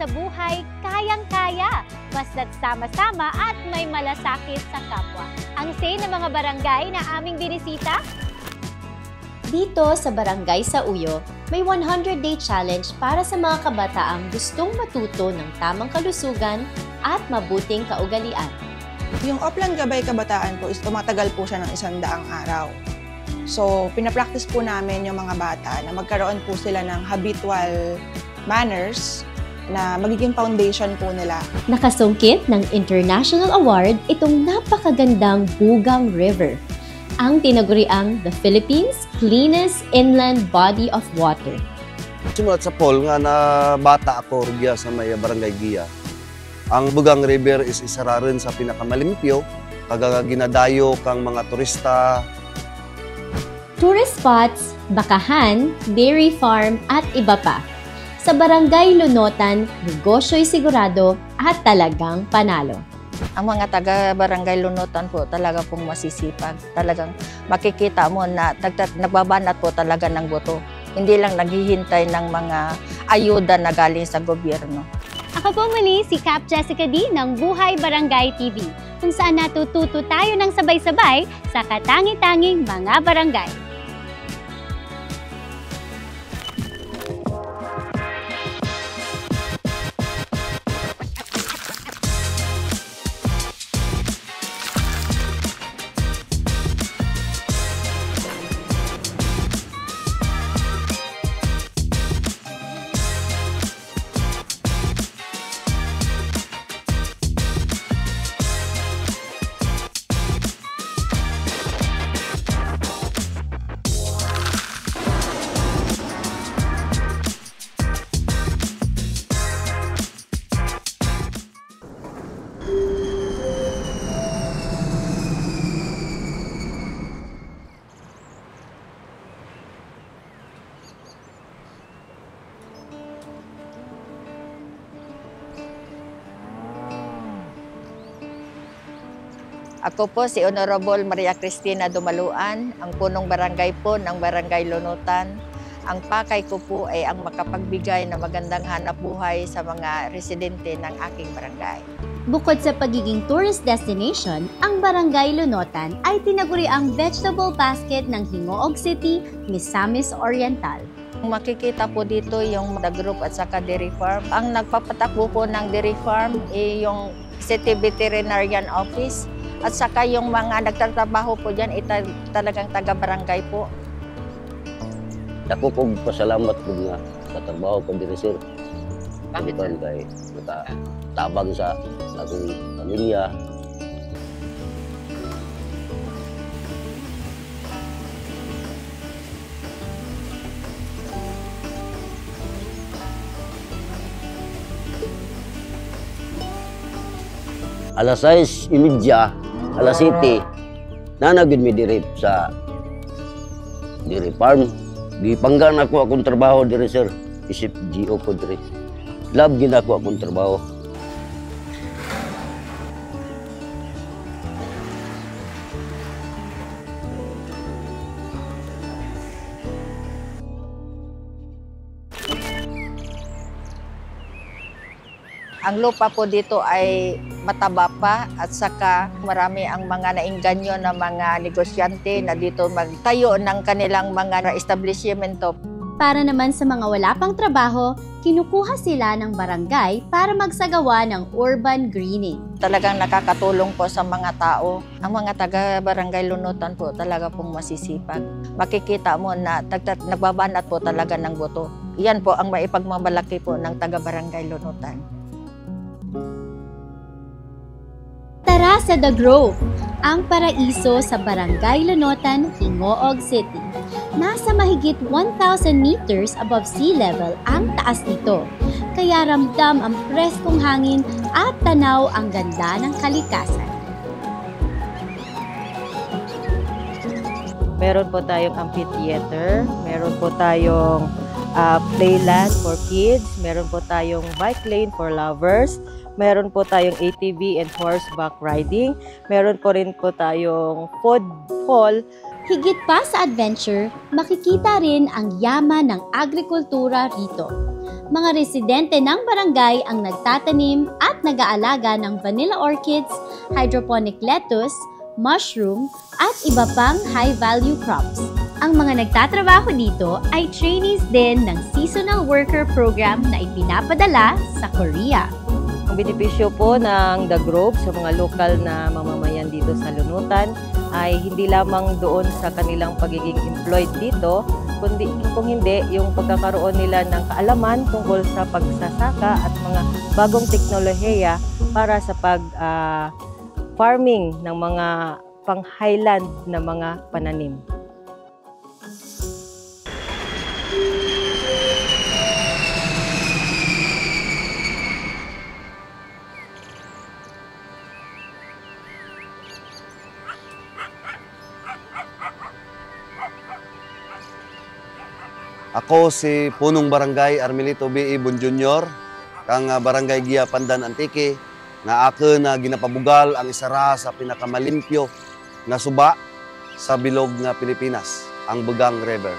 sa buhay, kayang-kaya. Basta't sama-sama at may malasakit sa kapwa. Ang say ng mga barangay na aming binisita? Dito sa Barangay Sauyo, may 100-day challenge para sa mga kabataang gustong matuto ng tamang kalusugan at mabuting kaugalian. Yung Oplan Gabay Kabataan po is tumatagal po siya ng 100 araw. So, pinapractice po namin yung mga bata na magkaroon po sila ng habitual manners na magiging foundation po nila. Nakasungkit ng International Award itong napakagandang Bugang River, ang tinaguriang the Philippines' cleanest inland body of water. Simulat sa poll nga na bata ako Rugya sa may Barangay Gia. Ang Bugang River is isa rin sa pinakamalimpyo, ginadayo kang mga turista. Tourist spots, bakahan, dairy farm at iba pa. Sa Barangay Lunotan, negosyo'y sigurado at talagang panalo. Ang mga taga-Barangay Lunotan po talaga pong masisipag. Talagang makikita mo na nagbabanat po talaga ng boto. Hindi lang naghihintay ng mga ayuda na galing sa gobyerno. Ako po muli si Cap Jessica D ng Buhay Barangay TV, kung saan natututo tayo ng sabay-sabay sa katangi-tanging mga barangay. Ako po si Honorable Maria Cristina Dumaluan, ang punong barangay po ng Barangay Lunutan. Ang pakay ko po ay ang makapagbigay ng magandang hanap buhay sa mga residente ng aking barangay. Bukod sa pagiging tourist destination, ang Barangay Lunotan ay tinaguri ang vegetable basket ng Hingoog City, Misamis Oriental. Makikita po dito yung The Group at saka Dairy Farm. Ang nagpapatakbo po ng Dairy Farm ay yung City Veterinarian Office. At saka yung mga nagtatrabaho po dyan, talagang taga-barangay po. Ako po pasalamat po nga sa trabaho ko dito, sir. Bakit, sir? Kay tabang sa akong pamilya. Alas 6:30, alas 7, nanagid mi diri sa dairy farm. Gipanggan ako akong trabaho diri, sir. Isip GO ko diri. Love gid ako akong trabaho. Ang lupa po dito ay mataba pa at saka marami ang mga naingganyo na mga negosyante na dito magtayo ng kanilang mga establishmento. Para naman sa mga wala pang trabaho, kinukuha sila ng barangay para magsagawa ng urban greening. Talagang nakakatulong po sa mga tao. Ang mga taga-Barangay Lunutan po talaga pong masisipag. Makikita mo na nagbabanat po talaga ng boto. Yan po ang maipagmamalaki po ng taga-Barangay Lunutan. Tara sa The Grove, ang paraiso sa Barangay Lunotan, Hingoog City. Nasa mahigit 1,000 meters above sea level ang taas nito, kaya ramdam ang preskong hangin at tanaw ang ganda ng kalikasan. Meron po tayong amphitheater, meron po tayong playland for kids, meron po tayong bike lane for lovers, meron po tayong ATV and horseback riding, meron po rin po tayong food hall. Higit pa sa adventure, makikita rin ang yaman ng agrikultura rito. Mga residente ng barangay ang nagtatanim at nag-aalaga ng vanilla orchids, hydroponic lettuce, mushroom, at iba pang high-value crops. Ang mga nagtatrabaho dito ay trainees din ng Seasonal Worker Program na ipinapadala sa Korea. Ang benepisyo po ng The Grove sa mga lokal na mamamayan dito sa Lunutan ay hindi lamang doon sa kanilang pagiging employed dito, kundi kung hindi yung pagkakaroon nila ng kaalaman tungkol sa pagsasaka at mga bagong teknolohiya para sa farming ng mga pang-highland na mga pananim. Ako si Punong Barangay Armelito B. Ibon Jr., kang Barangay Gia Pandan Antique, nga ako na ginapabugal ang isara sa pinakamalimpyo nga suba sa bilog nga Pilipinas, ang Bugang River.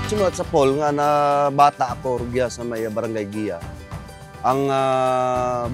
Sunod sa Paul nga na bata ako rugya sa may Barangay Gia. Ang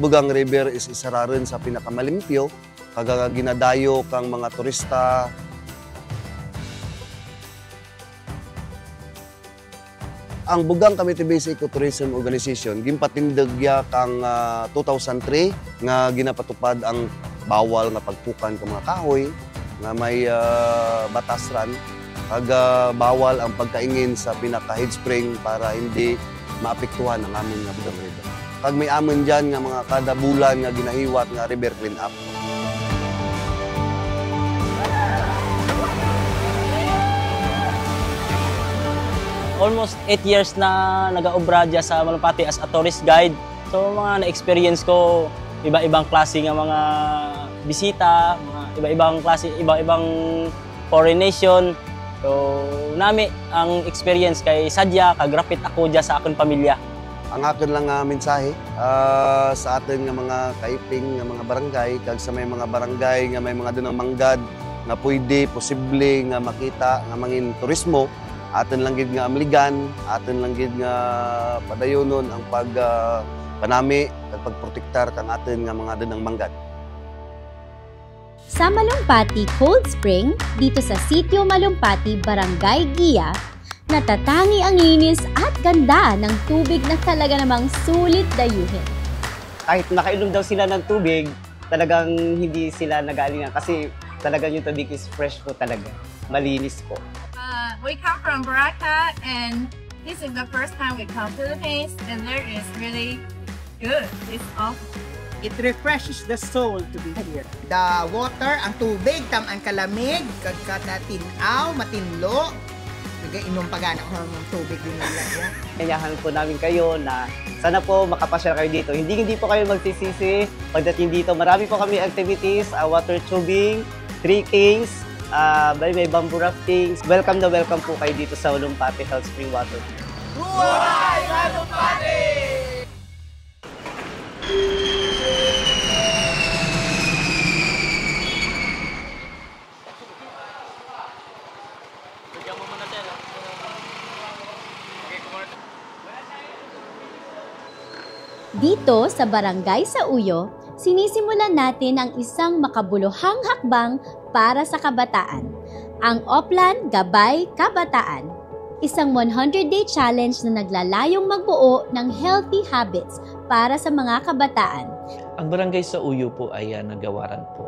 Bugang River is isara rin sa pinakamalimpyo, kaga ginadayo kang mga turista. Ang Bugang Community-Based Ecotourism Organization gimpatindig kang 2003 nga ginapatupad ang bawal nga pagpukan ng mga kahoy nga may batas ran. Bawal ang pagkaingin sa pinaka-head spring para hindi maapektuhan ang amon nga Bugang River. Pag may amon dyan nga mga kada bulan nga ginahiwat nga river clean up. Almost 8 years na nag-aobra dyan sa Malumpati as a tourist guide. So mga na-experience ko iba-ibang klase nga mga bisita, mga iba-ibang klase, iba-ibang foreign nation. So, nami ang experience kay sadya, kagrapit ako dyan sa akong pamilya. Ang akin lang mensahe sa atin nga mga kaiping nga mga barangay, kag sa may mga barangay nga may mga dunang manggad nga pwede, posible nga makita nga mangin turismo, atin lang gid nga amligan, atin lang gid nga padayonon ang panami kag pagprotektar kang atin nga mga dunang manggad. Sa Malumpati Cold Spring, dito sa Sitio Malumpati, Barangay Gia, natatangi ang linis at ganda ng tubig na talaga namang sulit dayuhin. Kahit nakainom daw sila ng tubig, talagang hindi sila nag-aalingan kasi talagang yung tubig is fresh po talaga, malinis po. We come from Boracay and this is the first time we come to the Philippines and there is really good. It's awesome. It refreshes the soul to be here. The water, ang tubig, ang kalamig, kagkatinaw, matinlo. Nag-inom pa gana ko ng tubig din nila. Kanyahan po namin kayo na sana po makapasyal kayo dito. Hindi po kayo magsisisi pagdating dito. Marami po kami activities, water tubing, trekkings, may bamboo raftings. Welcome na welcome po kayo dito sa Malumpati Health Spring Water. Buhay Malumpati! Dito sa Barangay sa Uyo, sinisimulan natin ang isang makabuluhang hakbang para sa kabataan, ang Oplan Gabay Kabataan. Isang 100-day challenge na naglalayong magbuo ng healthy habits para sa mga kabataan. Ang Barangay sa Uyo po ay nagawaran po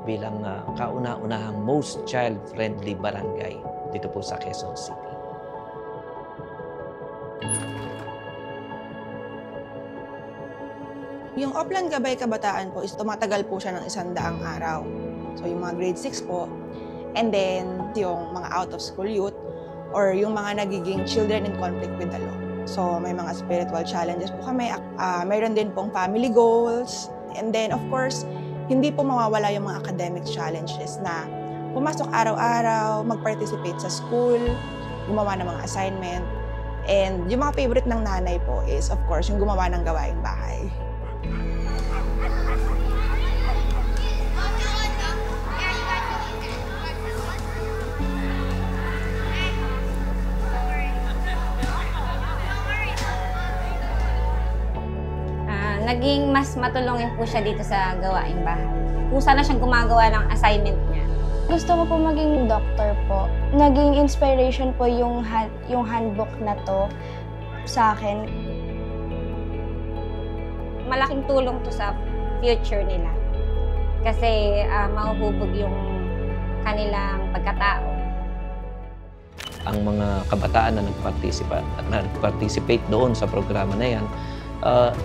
bilang kauna-unahang most child-friendly barangay dito po sa Quezon City. Yung Oplan Gabay Kabataan po is tumatagal po siya ng 100 araw. So yung mga grade 6 po. And then yung mga out-of-school youth or yung mga nagiging children in conflict with the law. So may mga spiritual challenges po kami. Mayroon din pong family goals. And then of course, hindi po mawawala yung mga academic challenges na pumasok araw-araw, mag-participate sa school, gumawa ng mga assignment. And yung mga favorite ng nanay po is, of course, yung gumawa ng gawaing bahay. Naging mas matulungin po siya dito sa gawaing bahay. Kung sana siyang gumagawa ng assignment niya. Gusto ko po maging doctor po. Naging inspiration po yung handbook na to sa akin. Malaking tulong to sa future nila. Kasi mahuhubog yung kanilang pagkatao. Ang mga kabataan na nag-participate doon sa programa na yan,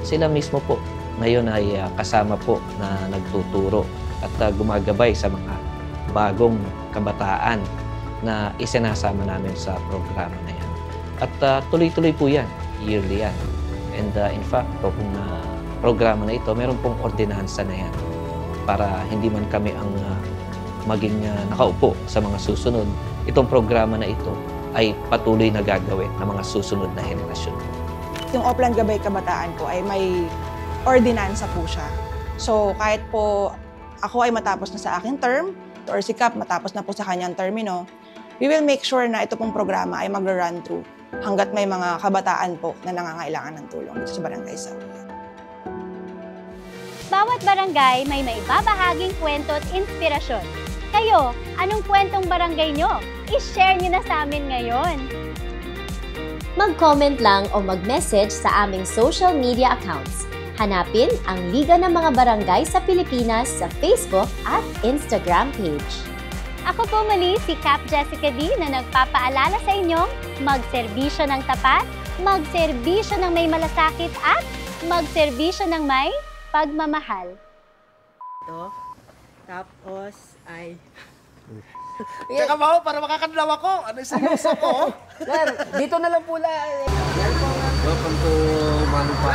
sila mismo po ngayon ay kasama po na nagtuturo at gumagabay sa mga bagong kabataan na isinasama namin sa programa na yan. At tuloy-tuloy po yan, yearly yan. And in fact, itong programa na ito, meron pong ordinansa na yan para hindi man kami ang maging nakaupo sa mga susunod. Itong programa na ito ay patuloy na gagawin ng mga susunod na henerasyon. Yung Oplan Gabay Kabataan po ay may ordinansa po siya. So kahit po ako ay matapos na sa aking term, or si Cap matapos na po sa kanyang termino, we will make sure na ito pong programa ay mag-run through hanggat may mga kabataan po na nangangailangan ng tulong dito sa barangay sa Uya. Bawat barangay may maibabahaging kwento at inspirasyon. Kayo, anong kwentong barangay nyo? I-share nyo na sa amin ngayon. Mag-comment lang o mag-message sa aming social media accounts. Hanapin ang Liga ng Mga Barangay sa Pilipinas sa Facebook at Instagram page. Ako po muli si Cap Jessica D na nagpapaalala sa inyong magserbisyo ng tapat, magserbisyo ng may malasakit at magserbisyo ng may pagmamahal. Tapos ay... Tsaka mo, para makakadlaw ako. Ano yung seryoso ko? Sir, dito na lang pula. Welcome to Manupa.